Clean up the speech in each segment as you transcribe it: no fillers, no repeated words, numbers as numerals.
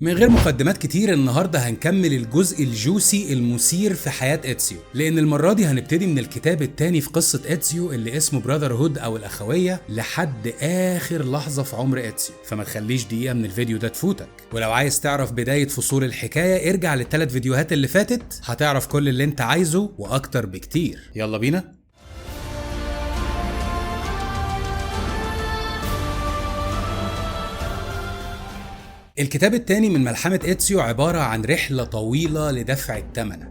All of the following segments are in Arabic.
من غير مقدمات كتير النهارده هنكمل الجزء الجوسي المثير في حياة إتسيو، لأن المرة دي هنبتدي من الكتاب التاني في قصة إتسيو اللي اسمه براذر هود أو الأخوية لحد آخر لحظة في عمر إتسيو، فما تخليش دقيقة من الفيديو ده تفوتك. ولو عايز تعرف بداية فصول الحكاية ارجع للثلاث فيديوهات اللي فاتت، هتعرف كل اللي انت عايزه وأكتر بكتير. يلا بينا. الكتاب التاني من ملحمة إتسيو عبارة عن رحلة طويلة لدفع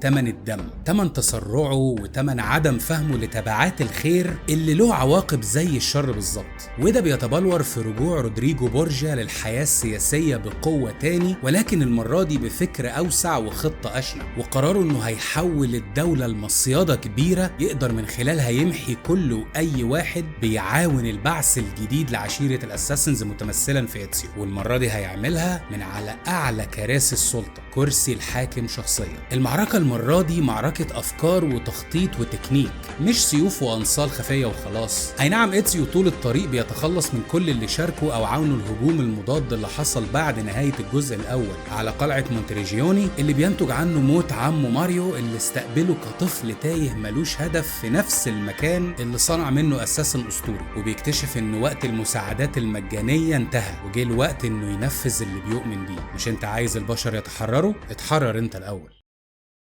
تمن الدم، تمن تسرعه وتمن عدم فهمه لتبعات الخير اللي له عواقب زي الشر بالظبط. وده بيتبلور في رجوع رودريجو بورجيا للحياة السياسية بقوة تاني، ولكن المرة دي بفكر أوسع وخطة أشنع، وقراره إنه هيحول الدولة لمصيادة كبيرة يقدر من خلالها يمحي كل وأي واحد بيعاون البعث الجديد لعشيرة الأساسنز متمثلا في إتسيو. والمرة دي هيعملها من على أعلى كراسي السلطة، كرسي الحاكم شخصيا. المعركة المرة دي معركة أفكار وتخطيط وتكنيك، مش سيوف وأنصال خفية وخلاص. أي نعم إتسيو طول الطريق بيتخلص من كل اللي شاركوا أو عاونوا الهجوم المضاد اللي حصل بعد نهاية الجزء الأول على قلعة مونتريجيوني، اللي بينتج عنه موت عمه ماريو اللي استقبله كطفل تايه ملوش هدف في نفس المكان اللي صنع منه أساسا أسطوري، وبيكتشف إن وقت المساعدات المجانية انتهى وجه الوقت إنه ينفذ اللي بيؤمن بيه. مش انت عايز البشر يتحرروا؟ اتحرر انت الاول.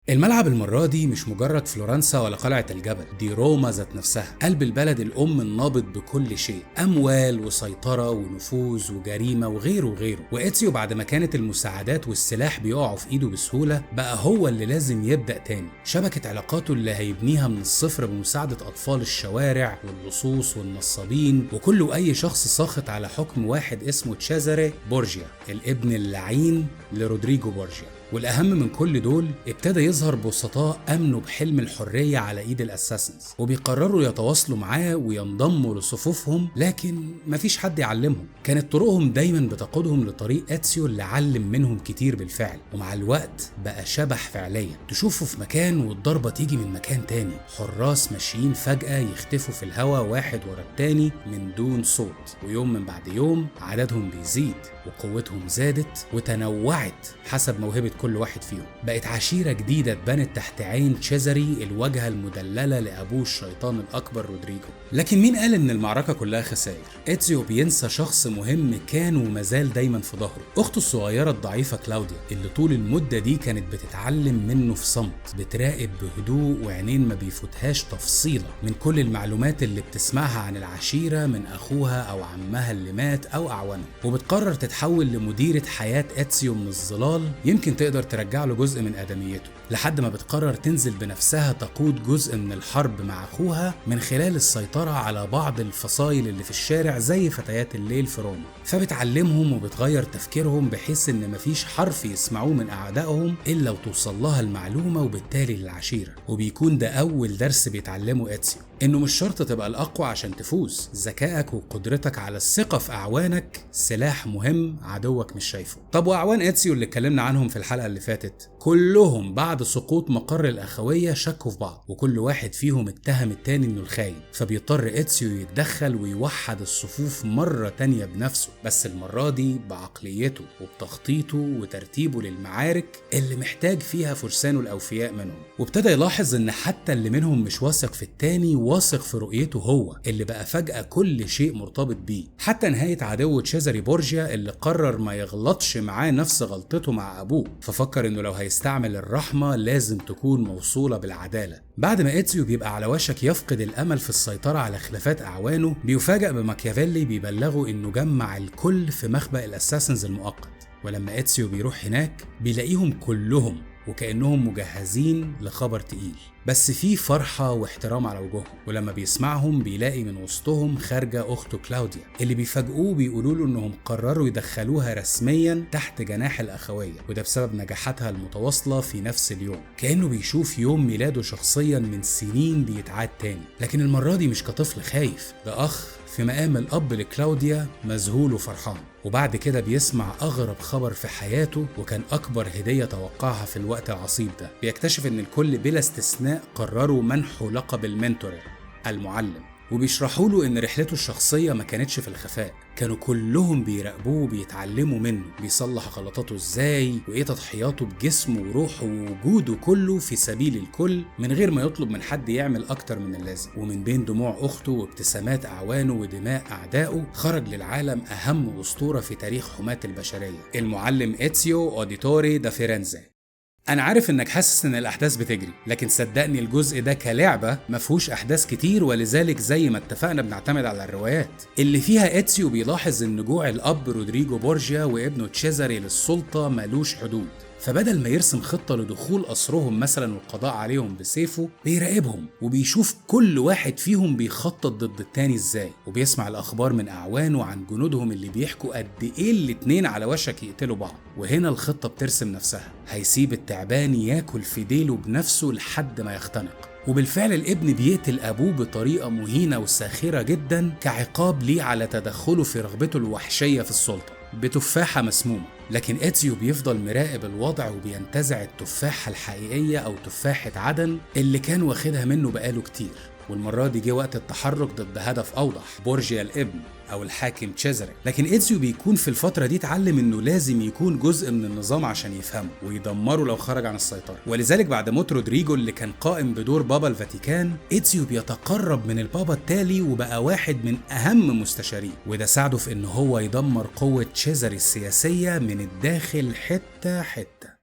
الملعب المرة دي مش مجرد فلورنسا ولا قلعة الجبل، دي روما ذات نفسها، قلب البلد الأم النابض بكل شيء، أموال وسيطرة ونفوذ وجريمة وغيره وغيره. وإتسيو بعد ما كانت المساعدات والسلاح بيقعوا في إيده بسهولة، بقى هو اللي لازم يبدأ تاني شبكة علاقاته اللي هيبنيها من الصفر بمساعدة أطفال الشوارع واللصوص والنصابين وكل وأي شخص ساخط على حكم واحد اسمه تشيزاري بورجيا، الابن اللعين لرودريجو بورجيا. والأهم من كل دول، ابتدى يظهر بسطاء أمنوا بحلم الحرية على إيد الأساسنز، وبيقرروا يتواصلوا معاه وينضموا لصفوفهم، لكن مفيش حد يعلمهم. كانت طرقهم دايما بتقودهم لطريق إتسيو اللي علم منهم كتير بالفعل، ومع الوقت بقى شبح فعليا، تشوفه في مكان والضربة تيجي من مكان تاني، حراس ماشيين فجأة يختفوا في الهوا واحد ورا التاني من دون صوت، ويوم من بعد يوم عددهم بيزيد وقوتهم زادت وتنوعت حسب موهبة كل واحد فيهم. بقت عشيرة جديدة اتبنت تحت عين تشيزاري الواجهة المدللة لأبوه الشيطان الأكبر رودريجو. لكن مين قال إن المعركة كلها خسائر؟ إتسيو بينسى شخص مهم كان ومازال دايما في ظهره، أخته الصغيرة الضعيفة كلاوديا، اللي طول المدة دي كانت بتتعلم منه في صمت، بتراقب بهدوء وعينين ما بيفوتهاش تفصيلة من كل المعلومات اللي بتسمعها عن العشيرة من أخوها أو عمها اللي مات أو أعوانه، وبتقرر تتحول لمديرة حياة إتسيو من الظلال، يمكن تقدر ترجع له جزء من آدميته، لحد ما بتقرر تنزل بنفسها تقود جزء من الحرب مع أخوها من خلال السيطرة على بعض الفصائل اللي في الشارع زي فتيات الليل في روما. فبتعلمهم وبتغير تفكيرهم بحيث إن مفيش حرف يسمعوه من أعدائهم إلا وتوصل لها المعلومة وبالتالي للعشيرة. وبيكون ده أول درس بيتعلمه إتسيو، إنه مش شرط تبقى الأقوى عشان تفوز، ذكائك وقدرتك على الثقة في أعوانك سلاح مهم عدوك مش شايفه. طب وأعوان إتسيو اللي اتكلمنا عنهم في الحلقة اللي فاتت، كلهم بعد سقوط مقر الأخوية شكوا في بعض، وكل واحد فيهم اتهم التاني إنه الخاين، فبيضطر إتسيو يتدخل ويوحد الصفوف مرة تانية بنفسه، بس المرة دي بعقليته وبتخطيطه وترتيبه للمعارك اللي محتاج فيها فرسانه الأوفياء منهم. وابتدى يلاحظ إن حتى اللي منهم مش واثق في التاني واثق في رؤيته هو، اللي بقى فجأة كل شيء مرتبط بيه، حتى نهاية عدو تشيزاري بورجيا اللي قرر ما يغلطش معاه نفس غلطته مع أبوه، ففكر إنه لو هيستعمل الرحمة لازم تكون موصولة بالعدالة. بعد ما إتسيو بيبقى على وشك يفقد الأمل في السيطرة على خلافات أعوانه، بيفاجأ بماكيافيلي بيبلغه إنه جمع الكل في مخبأ الأساسنز المؤقت، ولما إتسيو بيروح هناك بيلاقيهم كلهم وكأنهم مجهزين لخبر تقيل، بس في فرحة واحترام على وجوههم. ولما بيسمعهم بيلاقي من وسطهم خارجة أخته كلاوديا، اللي بيفاجئوه بيقولوا له إنهم قرروا يدخلوها رسميا تحت جناح الأخوية، وده بسبب نجاحاتها المتواصلة في نفس اليوم. كأنه بيشوف يوم ميلاده شخصيا من سنين بيتعاد تاني، لكن المرة دي مش كطفل خايف، ده أخ في مقام الأب لكلاوديا مذهول وفرحان. وبعد كده بيسمع أغرب خبر في حياته وكان أكبر هدية توقعها في الوقت العصيب ده، بيكتشف إن الكل بلا استثناء قرروا منحه لقب المنتور المعلم، وبيشرحوا له إن رحلته الشخصية ما كانتش في الخفاء، كانوا كلهم بيراقبوه وبيتعلموا منه بيصلح غلطاته إزاي وإيه تضحياته بجسمه وروحه ووجوده كله في سبيل الكل من غير ما يطلب من حد يعمل أكتر من اللازم. ومن بين دموع أخته وابتسامات أعوانه ودماء أعدائه خرج للعالم أهم أسطورة في تاريخ حماة البشرية، المعلم إتسيو أوديتوري دا فيرنزي. أنا عارف إنك حاسس إن الأحداث بتجري، لكن صدقني الجزء ده كلعبة مفهوش أحداث كتير، ولذلك زي ما اتفقنا بنعتمد على الروايات اللي فيها إتسيو بيلاحظ إن جوع الأب رودريجو بورجيا وابنه تشيزاري للسلطة ملوش حدود، فبدل ما يرسم خطة لدخول قصرهم مثلا والقضاء عليهم بسيفه بيراقبهم وبيشوف كل واحد فيهم بيخطط ضد التاني ازاي، وبيسمع الأخبار من أعوانه عن جنودهم اللي بيحكوا قد إيه الاتنين على وشك يقتلوا بعض. وهنا الخطة بترسم نفسها، هيسيب التعبان ياكل في ديله بنفسه لحد ما يختنق. وبالفعل الابن بيقتل أبوه بطريقة مهينة وساخرة جدا كعقاب ليه على تدخله في رغبته الوحشية في السلطة بتفاحة مسمومة. لكن إتسيو بيفضل مراقب الوضع وبينتزع التفاحة الحقيقية أو تفاحة عدن اللي كان واخدها منه بقاله كتير، والمرة دي جه وقت التحرك ضد هدف أوضح، بورجيا الابن أو الحاكم تشيزاري. لكن إتسيو بيكون في الفترة دي اتعلم إنه لازم يكون جزء من النظام عشان يفهمه ويدمره لو خرج عن السيطرة، ولذلك بعد موت رودريجو اللي كان قائم بدور بابا الفاتيكان، إتسيو بيتقرب من البابا التالي وبقى واحد من أهم مستشاريه، وده ساعده في إنه هو يدمر قوة تشيزاري السياسية من الداخل حتة حتة.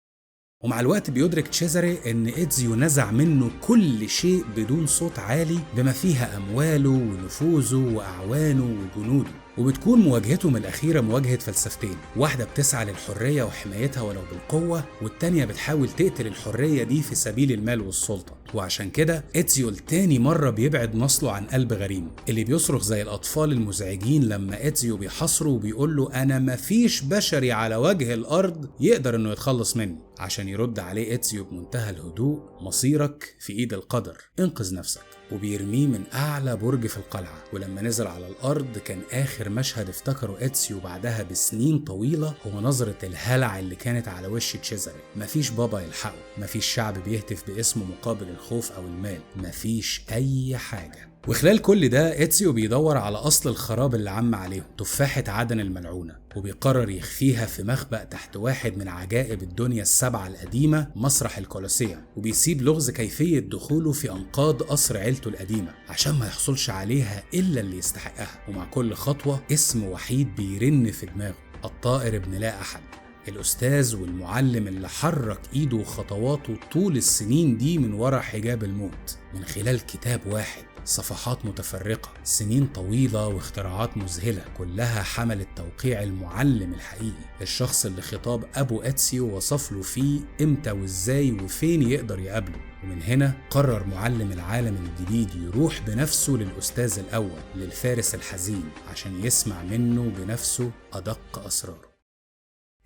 ومع الوقت بيدرك تشيزاري ان إتسيو نزع منه كل شيء بدون صوت عالي بما فيها امواله ونفوذه واعوانه وجنوده، وبتكون مواجهتهم الأخيرة مواجهة فلسفتين، واحدة بتسعى للحرية وحمايتها ولو بالقوة، والتانية بتحاول تقتل الحرية دي في سبيل المال والسلطة. وعشان كده إتسيو تاني مرة بيبعد نصله عن قلب غريم اللي بيصرخ زي الأطفال المزعجين لما إتسيو بيحاصره وبيقول له أنا مفيش بشري على وجه الأرض يقدر إنه يتخلص مني، عشان يرد عليه إتسيو بمنتهى الهدوء مصيرك في إيد القدر، انقذ نفسك، وبيرميه من أعلى برج في القلعة. ولما نزل على الأرض كان آخر مشهد افتكره إتسيو بعدها بسنين طويلة هو نظرة الهلع اللي كانت على وش تشيزاري. مفيش بابا يلحقه، مفيش شعب بيهتف باسمه مقابل الخوف أو المال، مفيش أي حاجة. وخلال كل ده إتسيو بيدور على أصل الخراب اللي عم عليهم، تفاحة عدن الملعونة، وبيقرر يخفيها في مخبأ تحت واحد من عجائب الدنيا السبعة القديمة، مسرح الكولوسيوم، وبيسيب لغز كيفية دخوله في أنقاض قصر عيلته القديمة عشان ما يحصلش عليها إلا اللي يستحقها. ومع كل خطوة اسم وحيد بيرن في دماغه، الطائر ابن لا أحد، الأستاذ والمعلم اللي حرك إيده وخطواته طول السنين دي من وراء حجاب الموت من خلال كتاب واحد، صفحات متفرقة، سنين طويلة واختراعات مذهلة كلها حملت توقيع المعلم الحقيقي، الشخص اللي خطاب أبو إتسيو وصف له فيه إمتى وإزاي وفين يقدر يقابله. ومن هنا قرر معلم العالم الجديد يروح بنفسه للأستاذ الأول، للفارس الحزين، عشان يسمع منه بنفسه أدق أسراره.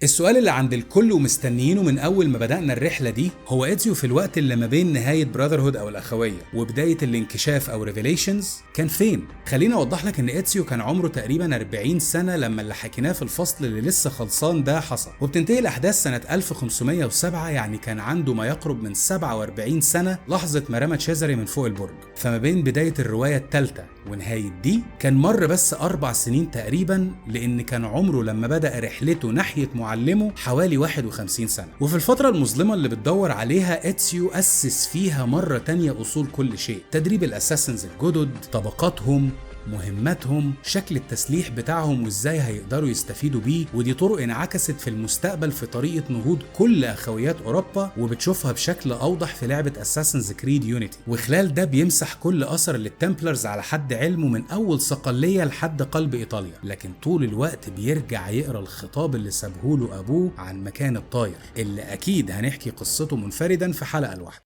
السؤال اللي عند الكل ومستنيينه من أول ما بدأنا الرحلة دي هو إتسيو في الوقت اللي ما بين نهاية براذرهود أو الأخوية وبداية الانكشاف أو ريفيليشنز كان فين؟ خليني أوضح لك إن إتسيو كان عمره تقريبا 40 سنة لما اللي حكيناه في الفصل اللي لسه خلصان ده حصل، وبتنتهي الأحداث سنة 1507، يعني كان عنده ما يقرب من 47 سنة لحظة ما رمى تشيزاري من فوق البرج. فما بين بداية الرواية الثالثة ونهاية دي كان مر بس 4 سنين تقريبا، لأن كان عمره لما بدأ رحلته ناحية معلمه حوالي 51 سنة. وفي الفترة المظلمة اللي بتدور عليها إتسيو أسس فيها مرة تانية أصول كل شيء، تدريب الأساسنز الجدد، طبقاتهم، مهماتهم، شكل التسليح بتاعهم وازاي هيقدروا يستفيدوا بيه، ودي طرق انعكست في المستقبل في طريقة نهوض كل أخويات أوروبا، وبتشوفها بشكل أوضح في لعبة Assassin's Creed Unity. وخلال ده بيمسح كل أثر للتمبلرز على حد علمه من أول صقلية لحد قلب إيطاليا، لكن طول الوقت بيرجع يقرأ الخطاب اللي سابهوله أبوه عن مكان الطاير، اللي أكيد هنحكي قصته منفردا في حلقة لوحده.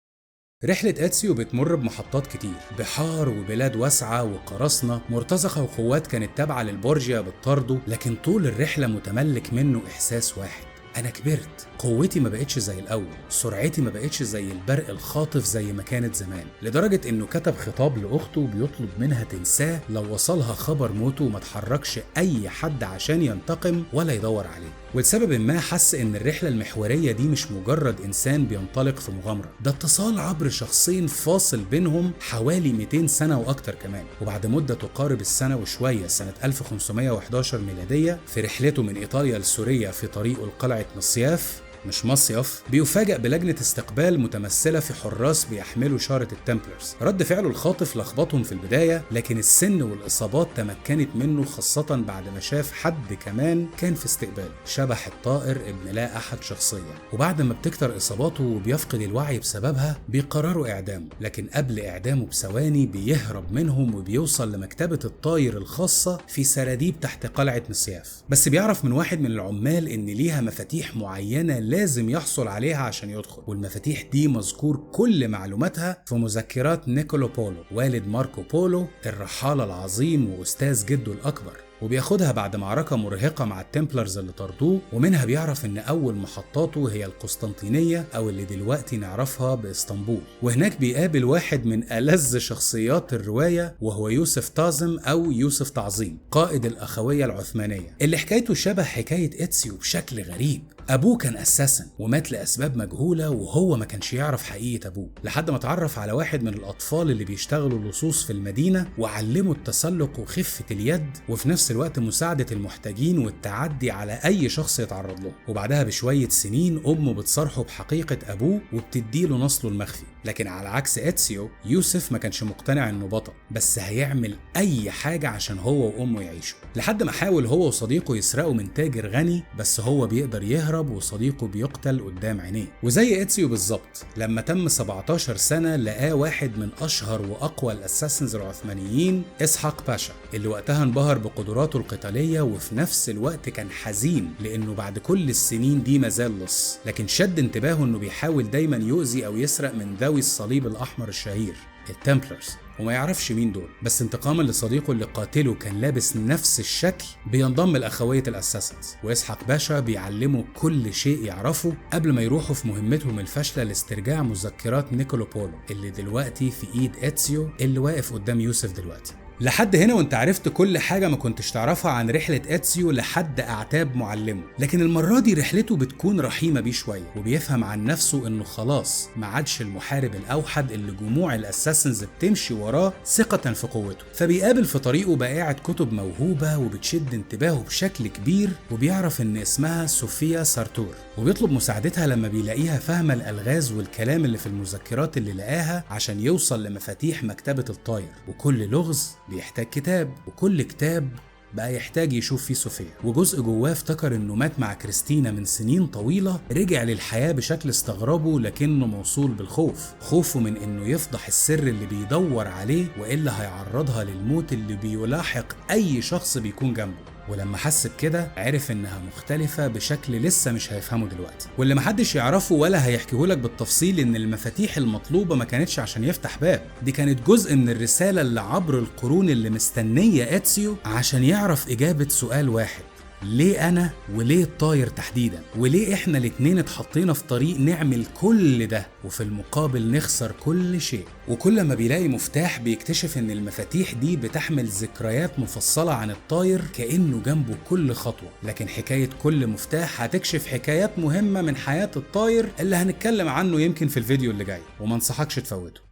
رحلة إتسيو بتمر بمحطات كتير، بحار وبلاد واسعة وقراصنة مرتزقة وقوات كانت تابعة للبورجيا بتطارده، لكن طول الرحلة متملك منه إحساس واحد، أنا كبرت قوتي ما بقتش زي الاول، سرعتي ما بقتش زي البرق الخاطف زي ما كانت زمان، لدرجة انه كتب خطاب لاخته بيطلب منها تنساه لو وصلها خبر موته وما تحركش اي حد عشان ينتقم ولا يدور عليه. ولسبب ما حس ان الرحلة المحورية دي مش مجرد انسان بينطلق في مغامرة، ده اتصال عبر شخصين فاصل بينهم حوالي 200 سنة واكتر كمان. وبعد مدة تقارب السنة وشوية سنة 1511 ميلادية، في رحلته من ايطاليا لسوريا في طريقه لقلعة مصياف مش مصيف، بيفاجأ بلجنة استقبال متمثلة في حراس بيحملوا شارة التمبلرز. رد فعله الخاطف لخبطهم في البداية، لكن السن والإصابات تمكنت منه، خاصة بعد ما شاف حد كمان كان في استقبال، شبح الطائر ابن لا أحد شخصيا. وبعد ما بتكتر إصاباته وبيفقد الوعي بسببها، بيقرروا إعدامه، لكن قبل إعدامه بثواني بيهرب منهم وبيوصل لمكتبة الطاير الخاصة في سراديب تحت قلعة مصياف. بس بيعرف من واحد من العمال إن ليها مفاتيح معينة لازم يحصل عليها عشان يدخل، والمفاتيح دي مذكور كل معلوماتها في مذكرات نيكولو بولو والد ماركو بولو الرحالة العظيم وأستاذ جده الأكبر. وبياخدها بعد معركة مرهقة مع التمبلرز اللي طردوه، ومنها بيعرف ان اول محطاته هي القسطنطينية او اللي دلوقتي نعرفها باسطنبول. وهناك بيقابل واحد من ألذ شخصيات الرواية، وهو يوسف تازم او يوسف تعظيم، قائد الأخوية العثمانية، اللي حكايته شبه حكاية إتسيو بشكل غريب. أبوه كان أساسا ومات لأسباب مجهولة، وهو ما كانش يعرف حقيقة أبوه، لحد ما اتعرف على واحد من الأطفال اللي بيشتغلوا لصوص في المدينة، وعلمه التسلق وخفة اليد، وفي نفس الوقت مساعدة المحتاجين والتعدي على أي شخص يتعرض له. وبعدها بشوية سنين أمه بتصارحه بحقيقة أبوه وبتديله نصله المخفي. لكن على عكس إتسيو، يوسف ما كانش مقتنع إنه بطل، بس هيعمل أي حاجة عشان هو وأمه يعيشوا، لحد ما حاول هو وصديقه يسرقوا من تاجر غني، بس هو بيقدر يهرب وصديقه بيقتل قدام عينيه. وزي إتسيو بالظبط، لما تم 17 سنة لقاه واحد من أشهر وأقوى الأساسنز العثمانيين، إسحاق باشا، اللي وقتها انبهر بقدراته القتالية، وفي نفس الوقت كان حزين لأنه بعد كل السنين دي مازال لص. لكن شد انتباهه إنه بيحاول دايما يؤذي أو يسرق من ذوي الصليب الأحمر الشهير التمبلرز، وما يعرفش مين دول. بس انتقاما لصديقه اللي قاتله كان لابس نفس الشكل، بينضم لأخوية الأساسنز، وإسحاق باشا بيعلمه كل شيء يعرفه قبل ما يروحوا في مهمتهم الفاشلة لاسترجاع مذكرات نيكولو بولو اللي دلوقتي في إيد إتسيو اللي واقف قدام يوسف دلوقتي. لحد هنا وانت عرفت كل حاجة ما كنتش تعرفها عن رحلة إتسيو لحد أعتاب معلمه. لكن المرة دي رحلته بتكون رحيمة بيه شوية، وبيفهم عن نفسه انه خلاص ما عادش المحارب الأوحد اللي جموع الأساسنز بتمشي وراه ثقة في قوته. فبيقابل في طريقه بائعة كتب موهوبة وبتشد انتباهه بشكل كبير، وبيعرف ان اسمها صوفيا سارتور، وبيطلب مساعدتها لما بيلاقيها فاهمة الألغاز والكلام اللي في المذكرات اللي لقاها عشان يوصل لمفاتيح مكتبة الطاير. وكل لغز بيحتاج كتاب، وكل كتاب بقى يحتاج يشوف فيه صوفيا. وجزء جواه افتكر انه مات مع كريستينا من سنين طويلة، رجع للحياة بشكل استغربه لكنه موصول بالخوف، خوفه من انه يفضح السر اللي بيدور عليه، وإلا هيعرضها للموت اللي بيلاحق اي شخص بيكون جنبه. ولما حس بكده عرف انها مختلفة بشكل لسه مش هيفهمه دلوقتي، واللي محدش يعرفه ولا هيحكيهولك بالتفصيل ان المفاتيح المطلوبة ما كانتش عشان يفتح باب، دي كانت جزء من الرسالة اللي عبر القرون اللي مستنية إتسيو عشان يعرف إجابة سؤال واحد: ليه أنا وليه الطاير تحديدا؟ وليه إحنا الاتنين اتحطينا في طريق نعمل كل ده وفي المقابل نخسر كل شيء؟ وكل ما بيلاقي مفتاح بيكتشف إن المفاتيح دي بتحمل ذكريات مفصلة عن الطاير كأنه جنبه كل خطوة. لكن حكاية كل مفتاح هتكشف حكايات مهمة من حياة الطاير اللي هنتكلم عنه يمكن في الفيديو اللي جاي، وما انصحكش تفوته.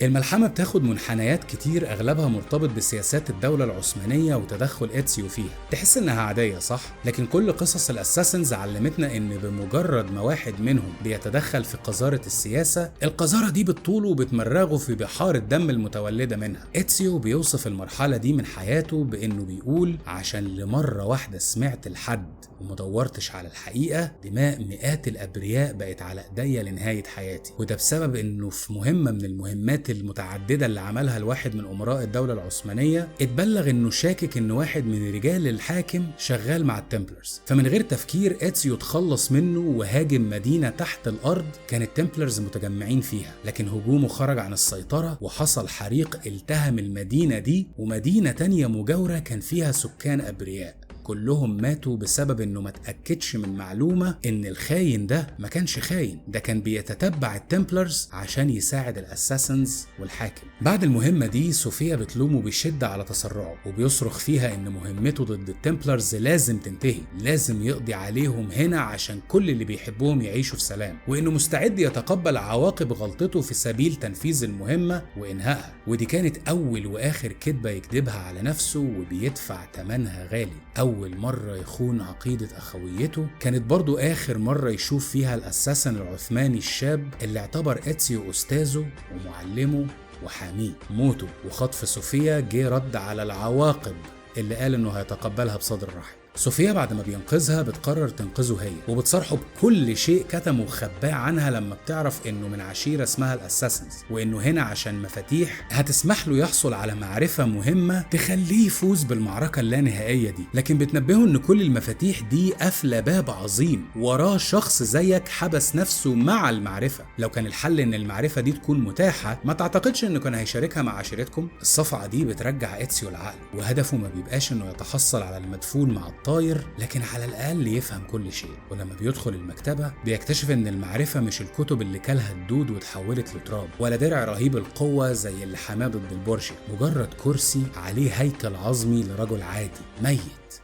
الملحمة بتاخد منحنيات كتير أغلبها مرتبط بسياسات الدولة العثمانية وتدخل إتسيو فيها، تحس إنها عادية صح؟ لكن كل قصص الأساسنز علمتنا إن بمجرد ما واحد منهم بيتدخل في قذارة السياسة، القذارة دي بتطوله وبتمرغه في بحار الدم المتولدة منها. إتسيو بيوصف المرحلة دي من حياته بإنه بيقول: عشان لمرة واحدة سمعت الحد ومدورتش على الحقيقة، دماء مئات الأبرياء بقت على إيديا لنهاية حياتي. وده بسبب إنه في مهمة من المهمات المتعددة اللي عملها الواحد من أمراء الدولة العثمانية، اتبلغ إنه شاكك إن واحد من رجال الحاكم شغال مع التمبلرز، فمن غير تفكير إتسيو تخلص منه وهاجم مدينة تحت الأرض كان التمبلرز متجمعين فيها. لكن هجومه خرج عن السيطرة وحصل حريق التهم المدينة دي ومدينة تانية مجاورة كان فيها سكان أبرياء. كلهم ماتوا بسبب انه ما تأكدش من معلومة ان الخاين ده ما كانش خاين، ده كان بيتتبع التمبلرز عشان يساعد الاساسنز والحاكم. بعد المهمة دي صوفيا بتلومه بشدة على تسرعه، وبيصرخ فيها ان مهمته ضد التمبلرز لازم تنتهي، لازم يقضي عليهم هنا عشان كل اللي بيحبوهم يعيشوا في سلام، وانه مستعد يتقبل عواقب غلطته في سبيل تنفيذ المهمة وانهائها. ودي كانت اول واخر كذبة يكذبها على نفسه وبيدفع ثمنها غالي. اول مرة يخون عقيدة اخويته، كانت برضو اخر مرة يشوف فيها الاساسن العثماني الشاب اللي اعتبر اتسيو استاذه ومعلمه وحاميه. موته وخطف صوفيا جه رد على العواقب اللي قال انه هيتقبلها بصدر رحب. صوفيا بعد ما بينقذها بتقرر تنقذه هي، وبتصارحه بكل شيء كتمه وخباه عنها لما بتعرف انه من عشيرة اسمها الاساسنز، وانه هنا عشان مفاتيح هتسمح له يحصل على معرفة مهمة تخليه يفوز بالمعركة اللانهائية دي. لكن بتنبهه ان كل المفاتيح دي قافلة باب عظيم وراه شخص زيك حبس نفسه مع المعرفة. لو كان الحل ان المعرفة دي تكون متاحة، ما تعتقدش انه كان هيشاركها مع عشيرتكم؟ الصفعة دي بترجع اتسيو العقل، وهدفه ما بيبقاش انه يتحصل على المدفون مع طاير، لكن على الأقل يفهم كل شيء. ولما بيدخل المكتبة بيكتشف إن المعرفة مش الكتب اللي كلها الدود وتحولت لتراب، ولا درع رهيب القوة زي اللي حماه ضد البرشي، مجرد كرسي عليه هيكل عظمي لرجل عادي ميت،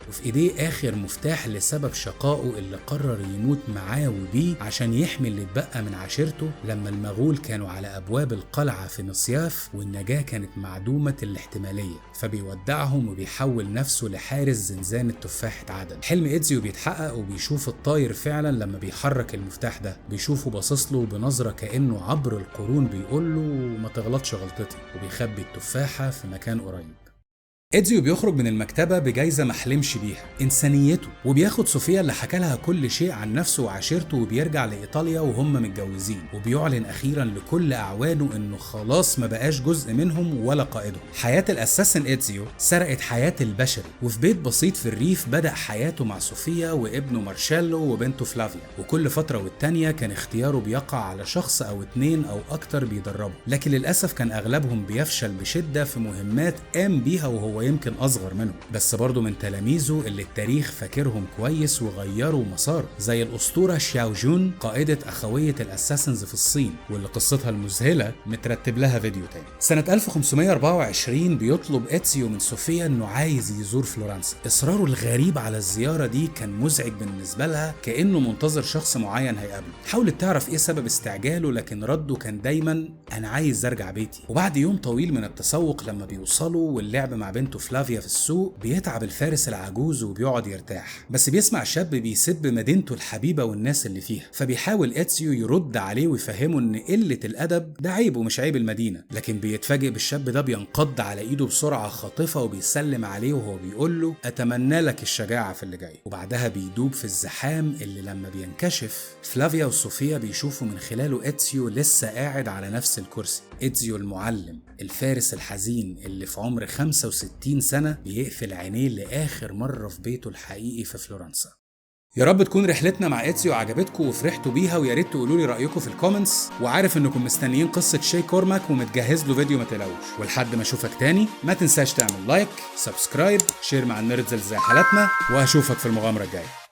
وفي ايديه اخر مفتاح لسبب شقائه اللي قرر يموت معاه وبيه عشان يحمي اللي اتبقى من عشيرته لما المغول كانوا على ابواب القلعة في مصياف والنجاة كانت معدومة الاحتمالية. فبيودعهم وبيحول نفسه لحارس زنزانة تفاحة عدن. حلم اتسيو بيتحقق وبيشوف الطاير فعلا لما بيحرك المفتاح ده، بيشوفه باصص له بنظرة كأنه عبر القرون بيقول له ما تغلطش غلطتي، وبيخبي التفاحة في مكان قريب. اتسيو بيخرج من المكتبة بجايزة محلمش بيها، إنسانيته، وبياخد صوفيا اللي حكى لها كل شيء عن نفسه وعشيرته، وبيرجع لإيطاليا وهم متجوزين، وبيعلن أخيرا لكل أعوانه إنه خلاص ما بقاش جزء منهم ولا قائدهم. حياة الأساسن اتسيو سرقت حياة البشري، وفي بيت بسيط في الريف بدأ حياته مع صوفيا وابنه مارشيلو وبنته فلافيا، وكل فترة والتانية كان اختياره بيقع على شخص أو اتنين أو أكتر بيدربه، لكن للأسف كان أغلبهم بيفشل بشدة في مهمات قام بيها وهو يمكن أصغر منه، بس برضه من تلاميذه اللي التاريخ فاكرهم كويس وغيروا مساره، زي الأسطورة شاو جون قائدة أخوية الأساسنز في الصين، واللي قصتها المذهلة مترتب لها فيديو تاني. سنة 1524 بيطلب اتسيو من صوفيا إنه عايز يزور فلورنسا. إصراره الغريب على الزيارة دي كان مزعج بالنسبة لها، كأنه منتظر شخص معين هيقابله. حاولت تعرف إيه سبب استعجاله، لكن رده كان دايما أنا عايز أرجع بيتي. وبعد يوم طويل من التسوق لما بيوصلوا واللعب مع بنته فلافيا في السوق، بيتعب الفارس العجوز وبيقعد يرتاح، بس بيسمع شاب بيسب مدينته الحبيبة والناس اللي فيها، فبيحاول اتسيو يرد عليه ويفهمه ان قلة الادب ده عيب ومش عيب المدينة، لكن بيتفاجئ بالشاب ده بينقض على ايده بسرعة خاطفة وبيسلم عليه وهو بيقول له اتمنى لك الشجاعة في اللي جاي، وبعدها بيدوب في الزحام اللي لما بينكشف فلافيا وصوفيا بيشوفوا من خلاله اتسيو لسه قاعد على نفس الكرسي. اتسيو المعلم الفارس الحزين اللي في عمر 65 سنة بيقفل عينيه لآخر مرة في بيته الحقيقي في فلورنسا. يا رب تكون رحلتنا مع اتسيو عجبتكم وفرحتوا بيها، ويا ريت تقولوا لي رأيكم في الكومنتس، وعارف انكم مستنيين قصة شاي كورماك ومتجهز له فيديو ما تقلقوش. ولحد ما اشوفك تاني ما تنساش تعمل لايك، سبسكرايب، شير مع النيردز زي حالتنا، وهشوفك في المغامرة الجاية.